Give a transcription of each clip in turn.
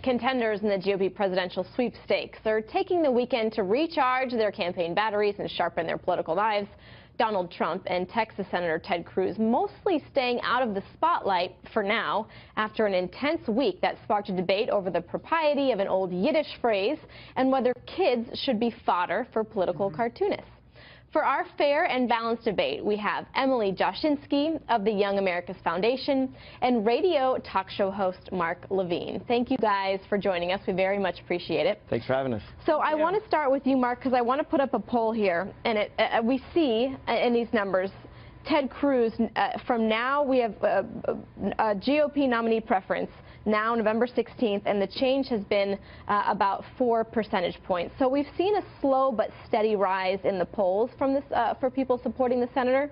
Contenders in the GOP presidential sweepstakes are taking the weekend to recharge their campaign batteries and sharpen their political knives. Donald Trump and Texas Senator Ted Cruz mostly staying out of the spotlight for now after an intense week that sparked a debate over the propriety of an old Yiddish phrase and whether kids should be fodder for political cartoonists. For our fair and balanced debate, we have Emily Jashinsky of the Young America's Foundation and radio talk show host Mark Levine. Thank you guys for joining us. We very much appreciate it. Thanks for having us. So I want to start with you, Mark, because I want to put up a poll here, and we see in these numbers Ted Cruz, from now we have a GOP nominee preference now November 16th, and the change has been about 4 percentage points. So we've seen a slow but steady rise in the polls from this for people supporting the senator.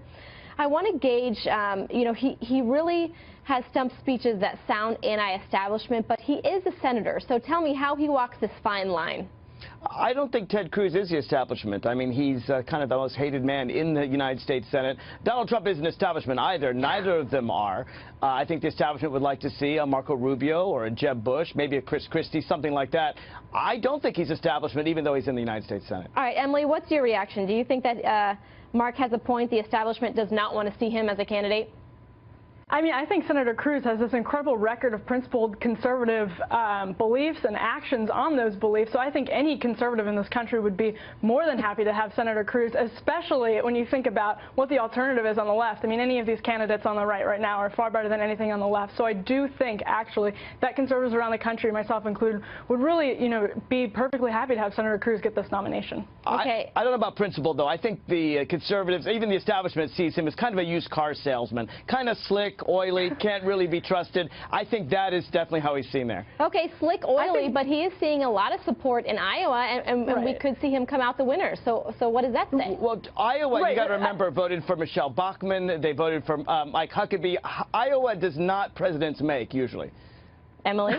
I want to gauge, you know, he really has stump speeches that sound anti-establishment, but he is a senator. So tell me how he walks this fine line. I don't think Ted Cruz is the establishment. I mean, he's kind of the most hated man in the United States Senate. Donald Trump isn't establishment either. Neither of them are. I think the establishment would like to see a Marco Rubio or a Jeb Bush, maybe a Chris Christie, something like that. I don't think he's establishment, even though he's in the United States Senate. All right, Emily, what's your reaction? Do you think that Mark has a point? The establishment does not want to see him as a candidate? I mean, I think Senator Cruz has this incredible record of principled conservative beliefs and actions on those beliefs. So I think any conservative in this country would be more than happy to have Senator Cruz, especially when you think about what the alternative is on the left. I mean, any of these candidates on the right now are far better than anything on the left. So I do think, actually, that conservatives around the country, myself included, would really, you know, be perfectly happy to have Senator Cruz get this nomination. Okay. I don't know about principle, though. I think the conservatives, even the establishment, sees him as kind of a used car salesman, kind of slick, oily, can't really be trusted. I think that is definitely how he's seen there. Okay, slick, oily, but he is seeing a lot of support in Iowa, and right. We could see him come out the winner. So what does that say? Well, Iowa, right. You got to remember, voted for Michelle Bachmann. They voted for Mike Huckabee. Iowa does not presidents make, usually. Emily?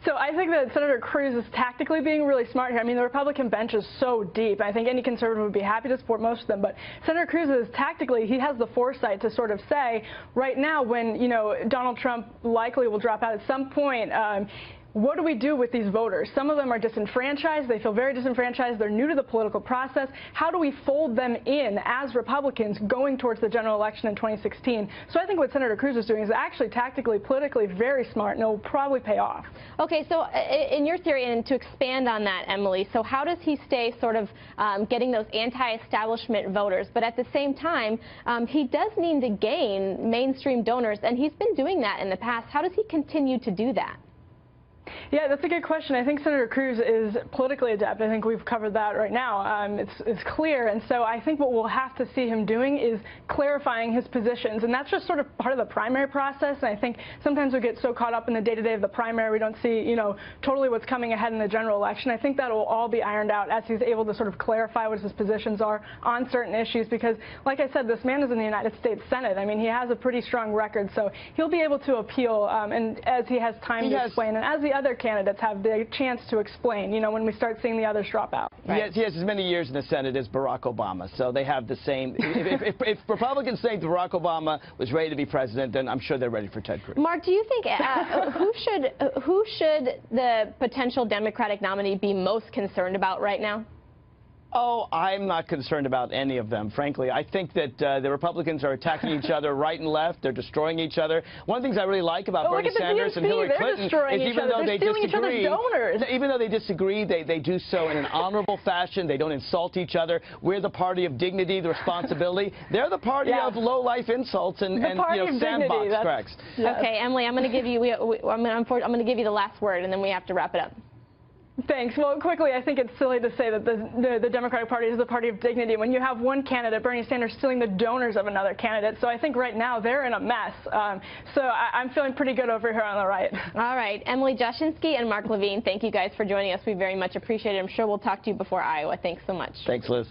So I think that Senator Cruz is tactically being really smart here. I mean, the Republican bench is so deep. I think any conservative would be happy to support most of them. But Senator Cruz is tactically, he has the foresight to sort of say, right now, when, you know, Donald Trump likely will drop out at some point, what do we do with these voters? Some of them are disenfranchised. They feel very disenfranchised. They're new to the political process. How do we fold them in as Republicans going towards the general election in 2016? So I think what Senator Cruz is doing is actually tactically, politically very smart, and it will probably pay off. Okay, so in your theory, and to expand on that, Emily, so how does he stay sort of getting those anti-establishment voters? But at the same time, he does need to gain mainstream donors, and he's been doing that in the past. How does he continue to do that? Yeah, that's a good question. I think Senator Cruz is politically adept. I think we've covered that right now. It's clear. And so I think what we'll have to see him doing is clarifying his positions. And that's just sort of part of the primary process. And I think sometimes we get so caught up in the day-to-day of the primary, we don't see, you know, totally what's coming ahead in the general election. I think that will all be ironed out as he's able to sort of clarify what his positions are on certain issues. Because, like I said, this man is in the United States Senate. I mean, he has a pretty strong record. So he'll be able to appeal and as he has time to explain. And as the other candidates have the chance to explain, you know, when we start seeing the others drop out. Right. He has as many years in the Senate as Barack Obama, so they have the same. If Republicans think Barack Obama was ready to be president, then I'm sure they're ready for Ted Cruz. Mark, do you think who should the potential Democratic nominee be most concerned about right now? Oh, I'm not concerned about any of them, frankly. I think that the Republicans are attacking each other right and left. They're destroying each other. One of the things I really like about Bernie Sanders and Hillary Clinton is even though they disagree, they do so in an honorable fashion. They don't insult each other. We're the party of dignity, the responsibility. They're the party of low-life insults and you know, sandbox cracks. Yes. Okay, Emily, I'm going to give you I'm going to give you the last word, and then we have to wrap it up. Thanks. Well, quickly, I think it's silly to say that the Democratic Party is the party of dignity when you have one candidate, Bernie Sanders, stealing the donors of another candidate. So I think right now they're in a mess. So I'm feeling pretty good over here on the right. All right. Emily Jashinsky and Mark Levine, thank you guys for joining us. We very much appreciate it. I'm sure we'll talk to you before Iowa. Thanks so much. Thanks, Liz.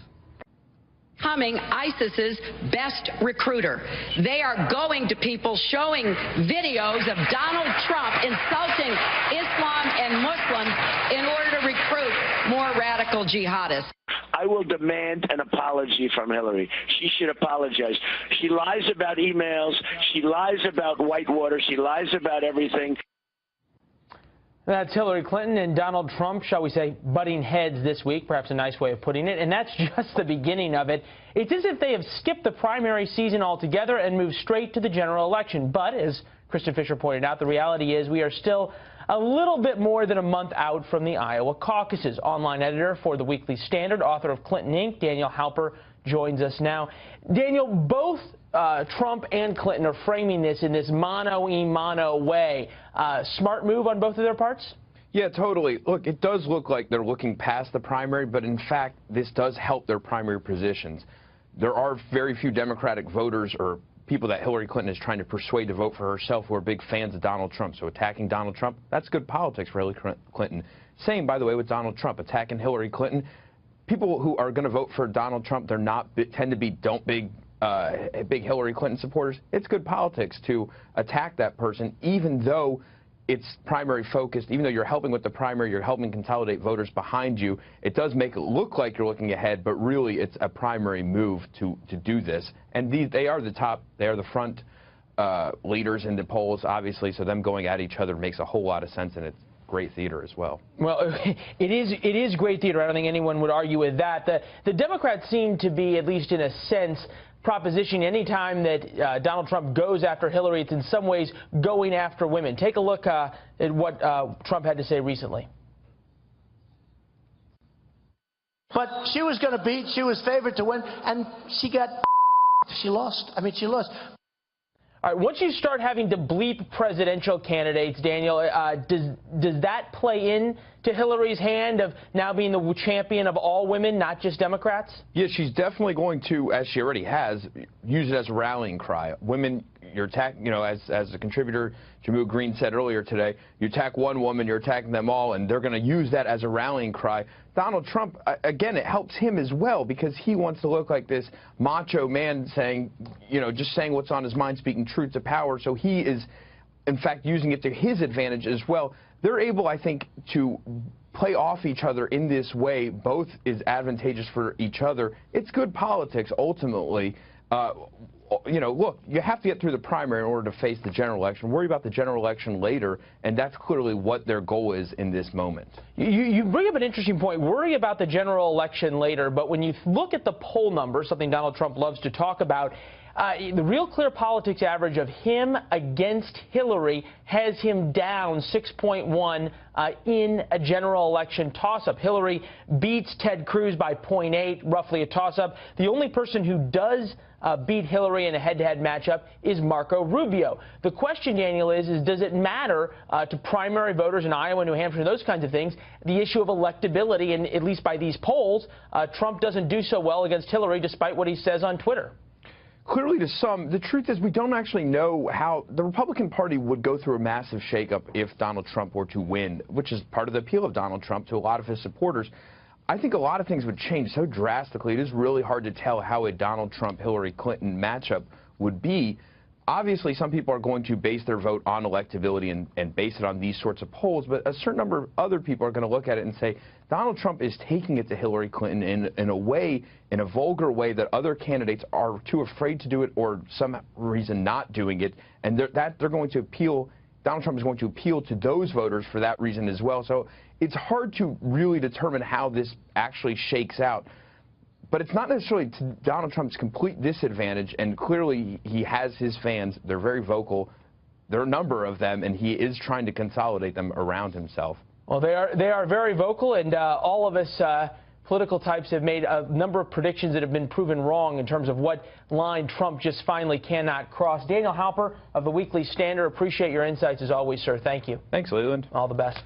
Becoming ISIS's best recruiter. They are going to people showing videos of Donald Trump insulting Islam and Muslims in order to recruit more radical jihadists. I will demand an apology from Hillary. She should apologize. She lies about emails. She lies about Whitewater. She lies about everything. That's Hillary Clinton and Donald Trump, shall we say, butting heads this week, perhaps a nice way of putting it, and that's just the beginning of it. It's as if they have skipped the primary season altogether and moved straight to the general election. But, as Kristen Fisher pointed out, the reality is we are still a little bit more than a month out from the Iowa caucuses. Online editor for the Weekly Standard, author of Clinton Inc., Daniel Halper, joins us now. Daniel, both Trump and Clinton are framing this in this mano-a-mano way. Smart move on both of their parts? Yeah, totally. Look, it does look like they're looking past the primary, but in fact, this does help their primary positions. There are very few Democratic voters or people that Hillary Clinton is trying to persuade to vote for herself who are big fans of Donald Trump. So attacking Donald Trump, that's good politics for Hillary Clinton. Same, by the way, with Donald Trump. Attacking Hillary Clinton, people who are going to vote for Donald Trump, they're not tend to be big Hillary Clinton supporters. It's good politics to attack that person, even though it's primary focused, even though you're helping with the primary, you're helping consolidate voters behind you. It does make it look like you're looking ahead, but really it's a primary move to do this. And they are the front leaders in the polls, obviously, so them going at each other makes a whole lot of sense, and it's great theater as well. Well, it is great theater. I don't think anyone would argue with that. The Democrats seem to be, at least in a sense, proposition any time that Donald Trump goes after Hillary, it's in some ways going after women. Take a look at what Trump had to say recently. But she was going to beat, she was favored to win, and she lost. I mean, she lost. All right, once you start having to bleep presidential candidates, Daniel, does that play in to Hillary's hand of now being the champion of all women, not just Democrats? Yeah, she's definitely going to, as she already has, use it as a rallying cry. Women, you're attacking, you know, as the contributor Jamu Green said earlier today, you attack one woman, you're attacking them all, and they're going to use that as a rallying cry. Donald Trump, again, it helps him as well because he wants to look like this macho man saying, you know, just saying what's on his mind, speaking truth to power. So he is, in fact, using it to his advantage as well. They're able, I think, to play off each other in this way. Both is advantageous for each other. It's good politics, ultimately. You know, look, you have to get through the primary in order to face the general election. Worry about the general election later, and that's clearly what their goal is in this moment. You bring up an interesting point. Worry about the general election later, but when you look at the poll numbers, something Donald Trump loves to talk about, the Real Clear Politics average of him against Hillary has him down 6.1 in a general election toss-up. Hillary beats Ted Cruz by 0.8, roughly a toss-up. The only person who does beat Hillary in a head-to-head matchup is Marco Rubio. The question, Daniel, is does it matter to primary voters in Iowa, New Hampshire, those kinds of things, the issue of electability, and at least by these polls, Trump doesn't do so well against Hillary despite what he says on Twitter? Clearly to some, the truth is we don't actually know how the Republican Party would go through a massive shakeup if Donald Trump were to win, which is part of the appeal of Donald Trump to a lot of his supporters. I think a lot of things would change so drastically. It is really hard to tell how a Donald Trump-Hillary Clinton matchup would be. Obviously, some people are going to base their vote on electability and base it on these sorts of polls, but a certain number of other people are going to look at it and say, Donald Trump is taking it to Hillary Clinton in a way, in a vulgar way that other candidates are too afraid to do it or some reason not doing it, and they're going to appeal. Donald Trump is going to appeal to those voters for that reason as well. So it's hard to really determine how this actually shakes out. But it's not necessarily to Donald Trump's complete disadvantage, and clearly he has his fans. They're very vocal. There are a number of them, and he is trying to consolidate them around himself. Well, they are very vocal, and all of us political types have made a number of predictions that have been proven wrong in terms of what line Trump just finally cannot cross. Daniel Halper of the Weekly Standard, appreciate your insights as always, sir. Thank you. Thanks, Leland. All the best.